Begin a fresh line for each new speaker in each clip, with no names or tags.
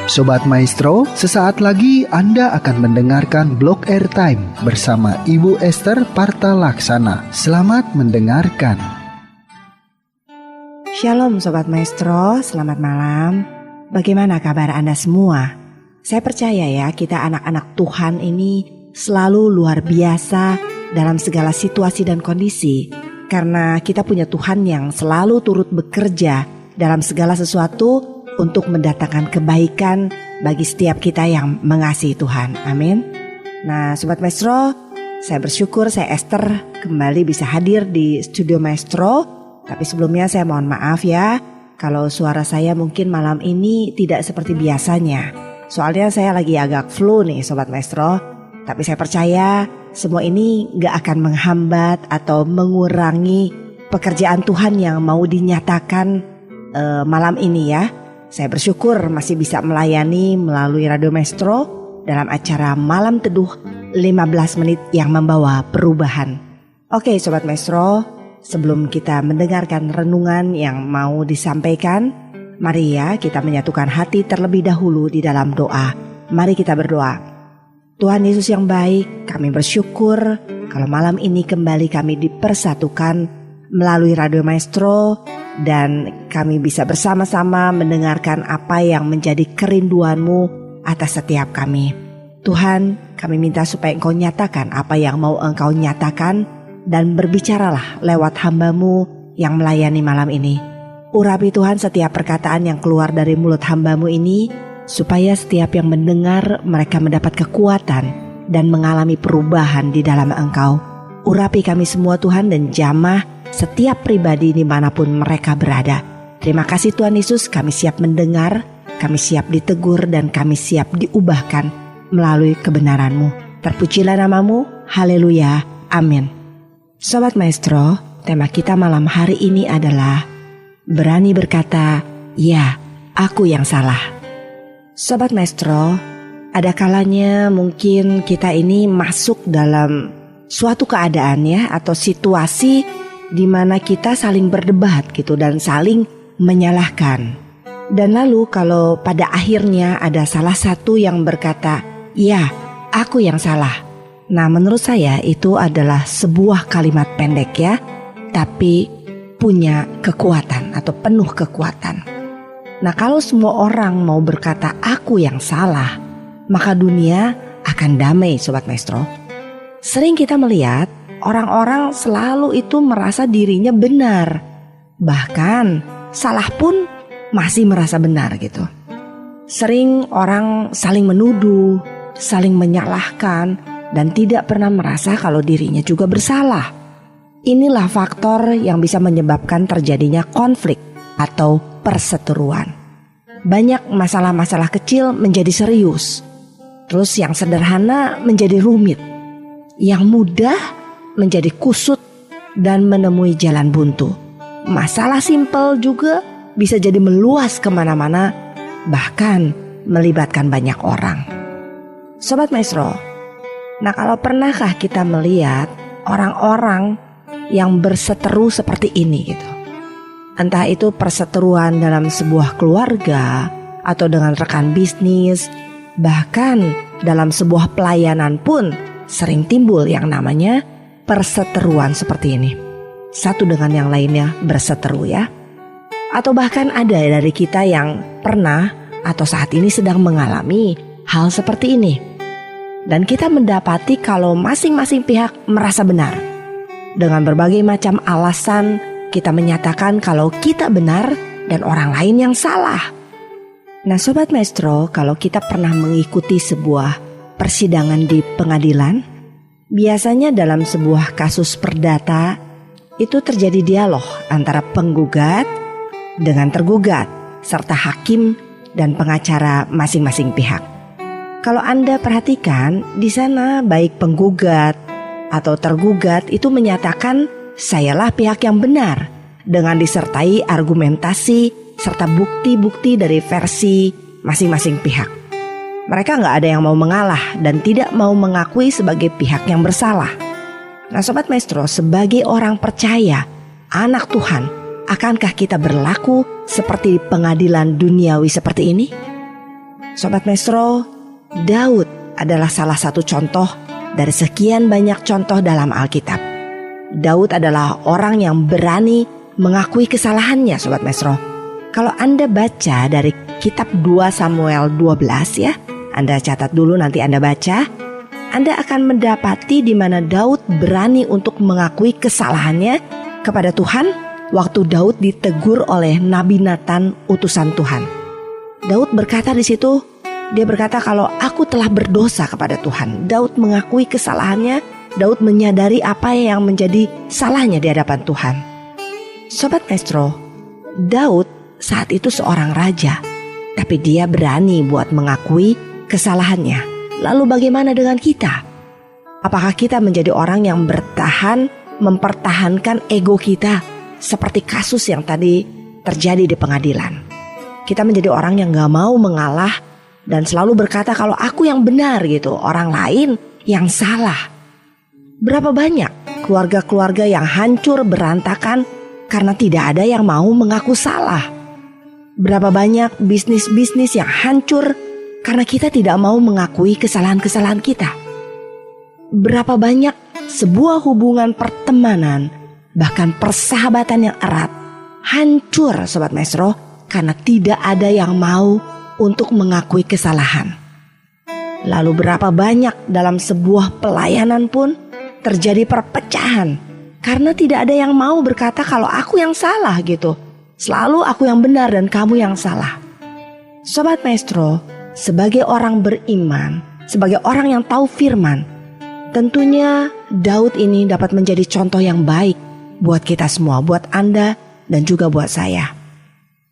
Sobat Maestro, sesaat lagi Anda akan mendengarkan Blog Airtime bersama Ibu Esther Parta Laksana. Selamat mendengarkan.
Shalom Sobat Maestro, selamat malam. Bagaimana kabar Anda semua? Saya percaya ya, kita anak-anak Tuhan ini selalu luar biasa dalam segala situasi dan kondisi. Karena kita punya Tuhan yang selalu turut bekerja dalam segala sesuatu untuk mendatangkan kebaikan bagi setiap kita yang mengasihi Tuhan. Amin. Nah Sobat Maestro, saya bersyukur saya Esther kembali bisa hadir di studio Maestro. Tapi sebelumnya saya mohon maaf ya, kalau suara saya mungkin malam ini tidak seperti biasanya. Soalnya saya lagi agak flu nih Sobat Maestro. Tapi saya percaya semua ini gak akan menghambat atau mengurangi pekerjaan Tuhan yang mau dinyatakan malam ini ya. Saya bersyukur masih bisa melayani melalui Radio Maestro dalam acara Malam Teduh 15 menit yang membawa perubahan. Oke Sobat Maestro, sebelum kita mendengarkan renungan yang mau disampaikan, mari ya kita menyatukan hati terlebih dahulu di dalam doa. Mari kita berdoa. Tuhan Yesus yang baik, kami bersyukur kalau malam ini kembali kami dipersatukan melalui Radio Maestro dan kami bisa bersama-sama mendengarkan apa yang menjadi kerinduan-Mu atas setiap kami. Tuhan, kami minta supaya Engkau nyatakan apa yang mau Engkau nyatakan dan berbicaralah lewat hamba-Mu yang melayani malam ini. Urapi Tuhan setiap perkataan yang keluar dari mulut hamba-Mu ini, supaya setiap yang mendengar mereka mendapat kekuatan dan mengalami perubahan di dalam Engkau. Urapi kami semua Tuhan dan jamah setiap pribadi dimanapun mereka berada. Terima kasih Tuhan Yesus, kami siap mendengar, kami siap ditegur dan kami siap diubahkan melalui kebenaran-Mu. Terpujilah nama-Mu, haleluya, amin. Sobat Maestro, tema kita malam hari ini adalah berani berkata, ya, aku yang salah. Sobat Maestro, ada kalanya mungkin kita ini masuk dalam suatu keadaan ya, atau situasi di mana kita saling berdebat gitu dan saling menyalahkan. Dan lalu kalau pada akhirnya ada salah satu yang berkata, ya, aku yang salah. Nah menurut saya itu adalah sebuah kalimat pendek ya, tapi punya kekuatan atau penuh kekuatan. Nah kalau semua orang mau berkata aku yang salah, maka dunia akan damai Sobat Maestro. Sering kita melihat orang-orang selalu itu merasa dirinya benar. Bahkan salah pun masih merasa benar gitu. Sering orang saling menuduh, saling menyalahkan, dan tidak pernah merasa kalau dirinya juga bersalah. Inilah faktor yang bisa menyebabkan terjadinya konflik atau perseteruan. Banyak masalah-masalah kecil menjadi serius. Terus yang sederhana menjadi rumit. Yang mudah menjadi kusut dan menemui jalan buntu. Masalah simpel juga bisa jadi meluas kemana-mana, bahkan melibatkan banyak orang. Sobat Maestro, nah kalau pernahkah kita melihat orang-orang yang berseteru seperti ini gitu? Entah itu perseteruan dalam sebuah keluarga, atau dengan rekan bisnis, bahkan dalam sebuah pelayanan pun sering timbul yang namanya perseteruan seperti ini. Satu dengan yang lainnya berseteru ya. Atau bahkan ada dari kita yang pernah atau saat ini sedang mengalami hal seperti ini. Dan kita mendapati kalau masing-masing pihak merasa benar. Dengan berbagai macam alasan kita menyatakan kalau kita benar dan orang lain yang salah. Nah Sobat Maestro, kalau kita pernah mengikuti sebuah persidangan di pengadilan, biasanya dalam sebuah kasus perdata itu terjadi dialog antara penggugat dengan tergugat serta hakim dan pengacara masing-masing pihak. Kalau Anda perhatikan di sana baik penggugat atau tergugat itu menyatakan sayalah pihak yang benar dengan disertai argumentasi serta bukti-bukti dari versi masing-masing pihak. Mereka gak ada yang mau mengalah dan tidak mau mengakui sebagai pihak yang bersalah. Nah Sobat Maestro, sebagai orang percaya, anak Tuhan, akankah kita berlaku seperti pengadilan duniawi seperti ini? Sobat Maestro, Daud adalah salah satu contoh dari sekian banyak contoh dalam Alkitab. Daud adalah orang yang berani mengakui kesalahannya, Sobat Maestro. Kalau Anda baca dari kitab 2 Samuel 12 ya, Anda catat dulu nanti Anda baca, Anda akan mendapati di mana Daud berani untuk mengakui kesalahannya kepada Tuhan waktu Daud ditegur oleh Nabi Nathan, utusan Tuhan. Daud berkata di situ, dia berkata kalau aku telah berdosa kepada Tuhan. Daud mengakui kesalahannya, Daud menyadari apa yang menjadi salahnya di hadapan Tuhan. Sobat Maestro, Daud saat itu seorang raja, tapi dia berani buat mengakui kesalahannya. Lalu bagaimana dengan kita? Apakah kita menjadi orang yang bertahan, mempertahankan ego kita seperti kasus yang tadi terjadi di pengadilan? Kita menjadi orang yang gak mau mengalah dan selalu berkata kalau aku yang benar gitu, orang lain yang salah. Berapa banyak keluarga-keluarga yang hancur berantakan karena tidak ada yang mau mengaku salah. Berapa banyak bisnis-bisnis yang hancur karena kita tidak mau mengakui kesalahan-kesalahan kita. Berapa banyak sebuah hubungan pertemanan, bahkan persahabatan yang erat, hancur Sobat Maestro karena tidak ada yang mau untuk mengakui kesalahan. Lalu berapa banyak dalam sebuah pelayanan pun terjadi perpecahan karena tidak ada yang mau berkata kalau aku yang salah gitu. Selalu aku yang benar dan kamu yang salah. Sobat Maestro, sebagai orang beriman, sebagai orang yang tahu firman, tentunya Daud ini dapat menjadi contoh yang baik buat kita semua, buat Anda dan juga buat saya.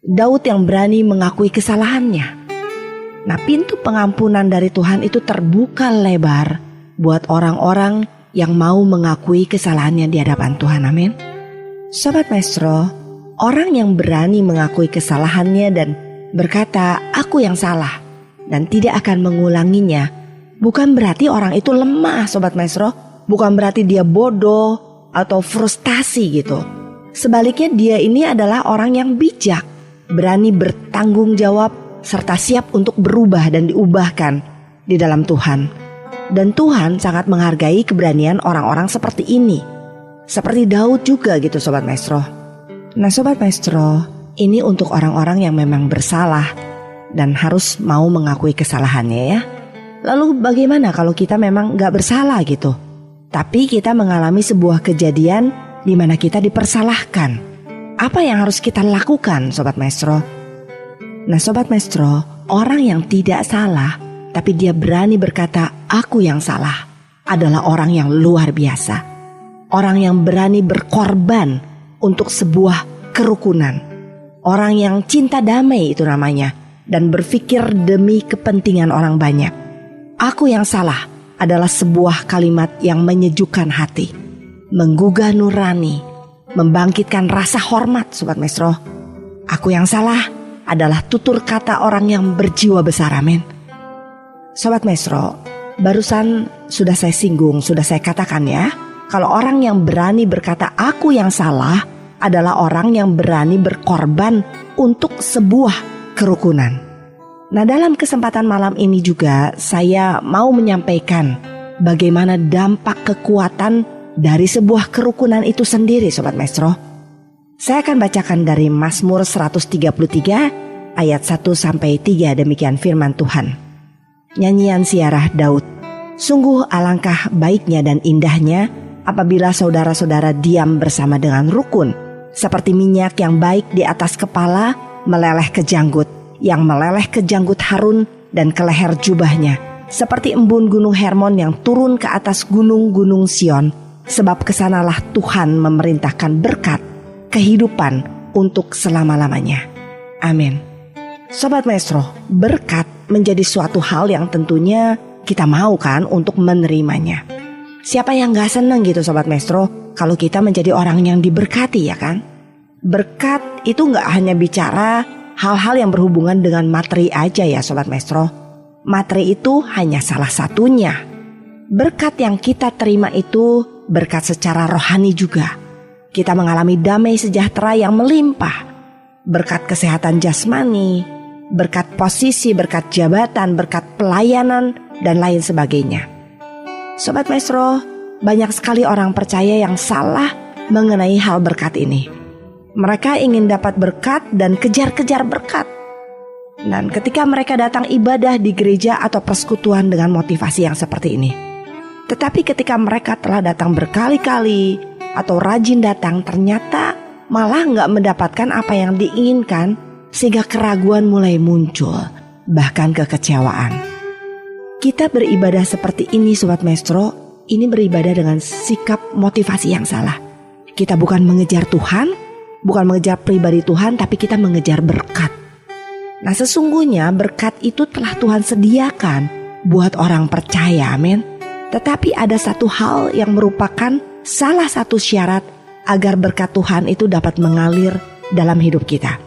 Daud yang berani mengakui kesalahannya. Nah, pintu pengampunan dari Tuhan itu terbuka lebar buat orang-orang yang mau mengakui kesalahannya di hadapan Tuhan. Amin. Sobat Maestro, orang yang berani mengakui kesalahannya dan berkata, aku yang salah, dan tidak akan mengulanginya, bukan berarti orang itu lemah, Sobat Maestro. Bukan berarti dia bodoh atau frustasi gitu. Sebaliknya dia ini adalah orang yang bijak, berani bertanggung jawab, serta siap untuk berubah dan diubahkan di dalam Tuhan. Dan Tuhan sangat menghargai keberanian orang-orang seperti ini. Seperti Daud juga gitu Sobat Maestro. Nah Sobat Maestro, ini untuk orang-orang yang memang bersalah dan harus mau mengakui kesalahannya ya. Lalu bagaimana kalau kita memang gak bersalah gitu, tapi kita mengalami sebuah kejadian di mana kita dipersalahkan? Apa yang harus kita lakukan Sobat Maestro? Nah Sobat Maestro, orang yang tidak salah tapi dia berani berkata aku yang salah adalah orang yang luar biasa. Orang yang berani berkorban untuk sebuah kerukunan. Orang yang cinta damai itu namanya, dan berpikir demi kepentingan orang banyak. Aku yang salah adalah sebuah kalimat yang menyejukkan hati, menggugah nurani, membangkitkan rasa hormat Sobat Maestro. Aku yang salah adalah tutur kata orang yang berjiwa besar. Amin. Sobat Maestro, barusan sudah saya singgung, sudah saya katakan ya, kalau orang yang berani berkata aku yang salah adalah orang yang berani berkorban untuk sebuah kerukunan. Nah dalam kesempatan malam ini juga saya mau menyampaikan bagaimana dampak kekuatan dari sebuah kerukunan itu sendiri Sobat Maestro. Saya akan bacakan dari Mazmur 133 ayat 1-3, demikian firman Tuhan. Nyanyian Siarah Daud. Sungguh alangkah baiknya dan indahnya apabila saudara-saudara diam bersama dengan rukun, seperti minyak yang baik di atas kepala meleleh ke janggut, yang meleleh ke janggut Harun dan ke leher jubahnya, seperti embun gunung Hermon yang turun ke atas gunung-gunung Sion, sebab kesanalah Tuhan memerintahkan berkat, kehidupan untuk selama-lamanya. Amin. Sobat Maestro, berkat menjadi suatu hal yang tentunya kita mau kan untuk menerimanya. Siapa yang gak senang gitu Sobat Maestro kalau kita menjadi orang yang diberkati ya kan? Berkat itu gak hanya bicara hal-hal yang berhubungan dengan materi aja ya Sobat Maestro. Materi itu hanya salah satunya. Berkat yang kita terima itu berkat secara rohani juga. Kita mengalami damai sejahtera yang melimpah. Berkat kesehatan jasmani, berkat posisi, berkat jabatan, berkat pelayanan, dan lain sebagainya. Sobat Maestro, banyak sekali orang percaya yang salah mengenai hal berkat ini. Mereka ingin dapat berkat dan kejar-kejar berkat. Dan ketika mereka datang ibadah di gereja atau persekutuan dengan motivasi yang seperti ini. Tetapi ketika mereka telah datang berkali-kali atau rajin datang, ternyata malah gak mendapatkan apa yang diinginkan, sehingga keraguan mulai muncul, bahkan kekecewaan. Kita beribadah seperti ini Sobat Maestro, ini beribadah dengan sikap motivasi yang salah. Kita bukan mengejar Tuhan, bukan mengejar pribadi Tuhan, tapi kita mengejar berkat. Nah sesungguhnya berkat itu telah Tuhan sediakan buat orang percaya, amin. Tetapi ada satu hal yang merupakan salah satu syarat agar berkat Tuhan itu dapat mengalir dalam hidup kita.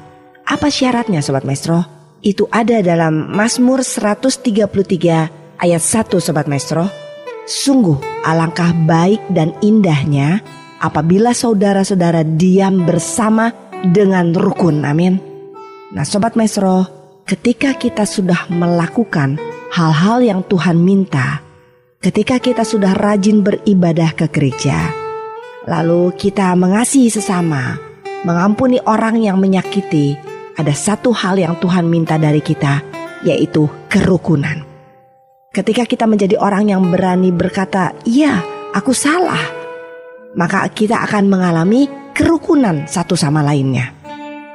Apa syaratnya Sobat Maestro? Itu ada dalam Mazmur 133 ayat 1 Sobat Maestro. Sungguh alangkah baik dan indahnya apabila saudara-saudara diam bersama dengan rukun, amin. Nah Sobat Maestro, ketika kita sudah melakukan hal-hal yang Tuhan minta, ketika kita sudah rajin beribadah ke gereja, lalu kita mengasihi sesama, mengampuni orang yang menyakiti, ada satu hal yang Tuhan minta dari kita, yaitu kerukunan. Ketika kita menjadi orang yang berani berkata, "Iya, aku salah," maka kita akan mengalami kerukunan satu sama lainnya.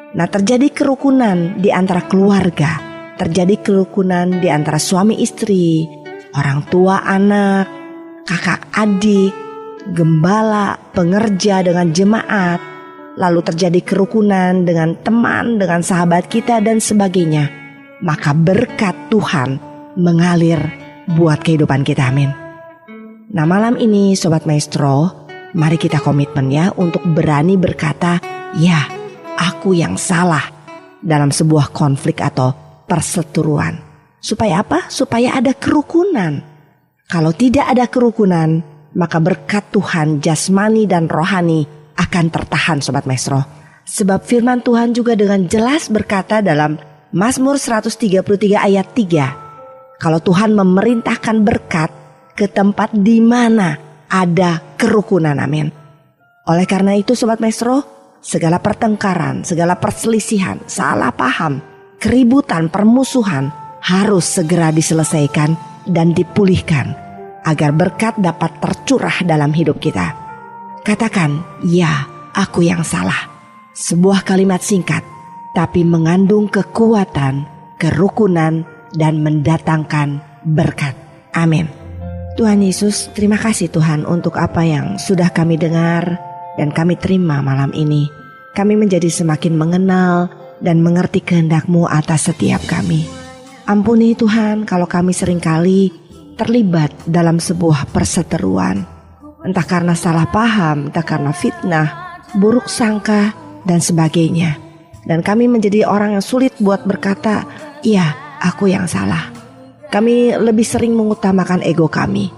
Nah, terjadi kerukunan di antara keluarga, terjadi kerukunan di antara suami istri, orang tua anak, kakak adik, gembala, pengerja dengan jemaat, lalu terjadi kerukunan dengan teman, dengan sahabat kita dan sebagainya. Maka berkat Tuhan mengalir buat kehidupan kita, amin. Nah malam ini Sobat Maestro, mari kita komitmen ya untuk berani berkata, "Ya, aku yang salah," dalam sebuah konflik atau perseteruan. Supaya apa? Supaya ada kerukunan. Kalau tidak ada kerukunan, maka berkat Tuhan jasmani dan rohani akan tertahan Sobat Maestro. Sebab firman Tuhan juga dengan jelas berkata dalam Mazmur 133 ayat 3, kalau Tuhan memerintahkan berkat ke tempat di mana ada kerukunan, amin. Oleh karena itu Sobat Maestro, segala pertengkaran, segala perselisihan, salah paham, keributan, permusuhan harus segera diselesaikan dan dipulihkan agar berkat dapat tercurah dalam hidup kita. Katakan, "Ya, aku yang salah." Sebuah kalimat singkat, tapi mengandung kekuatan, kerukunan, dan mendatangkan berkat. Amin. Tuhan Yesus, terima kasih Tuhan untuk apa yang sudah kami dengar dan kami terima malam ini. Kami menjadi semakin mengenal dan mengerti kehendak-Mu atas setiap kami. Ampuni Tuhan kalau kami seringkali terlibat dalam sebuah perseteruan, entah karena salah paham, entah karena fitnah, buruk sangka, dan sebagainya. Dan kami menjadi orang yang sulit buat berkata, "Iya, aku yang salah." Kami lebih sering mengutamakan ego kami.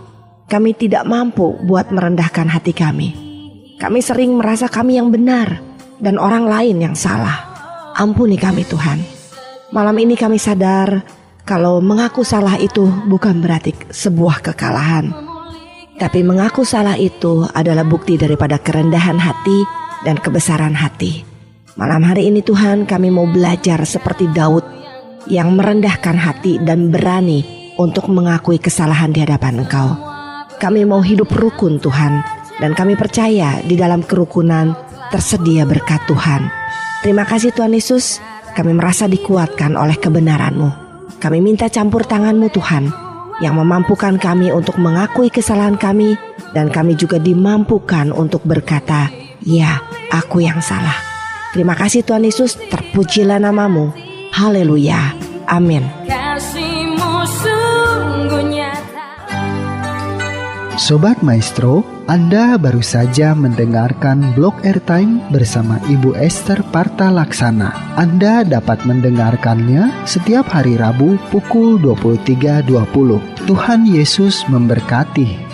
Kami tidak mampu buat merendahkan hati kami. Kami sering merasa kami yang benar dan orang lain yang salah. Ampuni kami Tuhan. Malam ini kami sadar kalau mengaku salah itu bukan berarti sebuah kekalahan. Tapi mengaku salah itu adalah bukti daripada kerendahan hati dan kebesaran hati. Malam hari ini Tuhan, kami mau belajar seperti Daud yang merendahkan hati dan berani untuk mengakui kesalahan di hadapan Engkau. Kami mau hidup rukun Tuhan, dan kami percaya di dalam kerukunan tersedia berkat Tuhan. Terima kasih Tuhan Yesus, kami merasa dikuatkan oleh kebenaran-Mu. Kami minta campur tangan-Mu Tuhan, yang memampukan kami untuk mengakui kesalahan kami, dan kami juga dimampukan untuk berkata, "Ya, aku yang salah." Terima kasih Tuhan Yesus, terpujilah nama-Mu. Haleluya. Amin.
Sobat Maestro, Anda baru saja mendengarkan Blog Airtime bersama Ibu Esther Parta Laksana. Anda dapat mendengarkannya setiap hari Rabu pukul 23.20. Tuhan Yesus memberkati.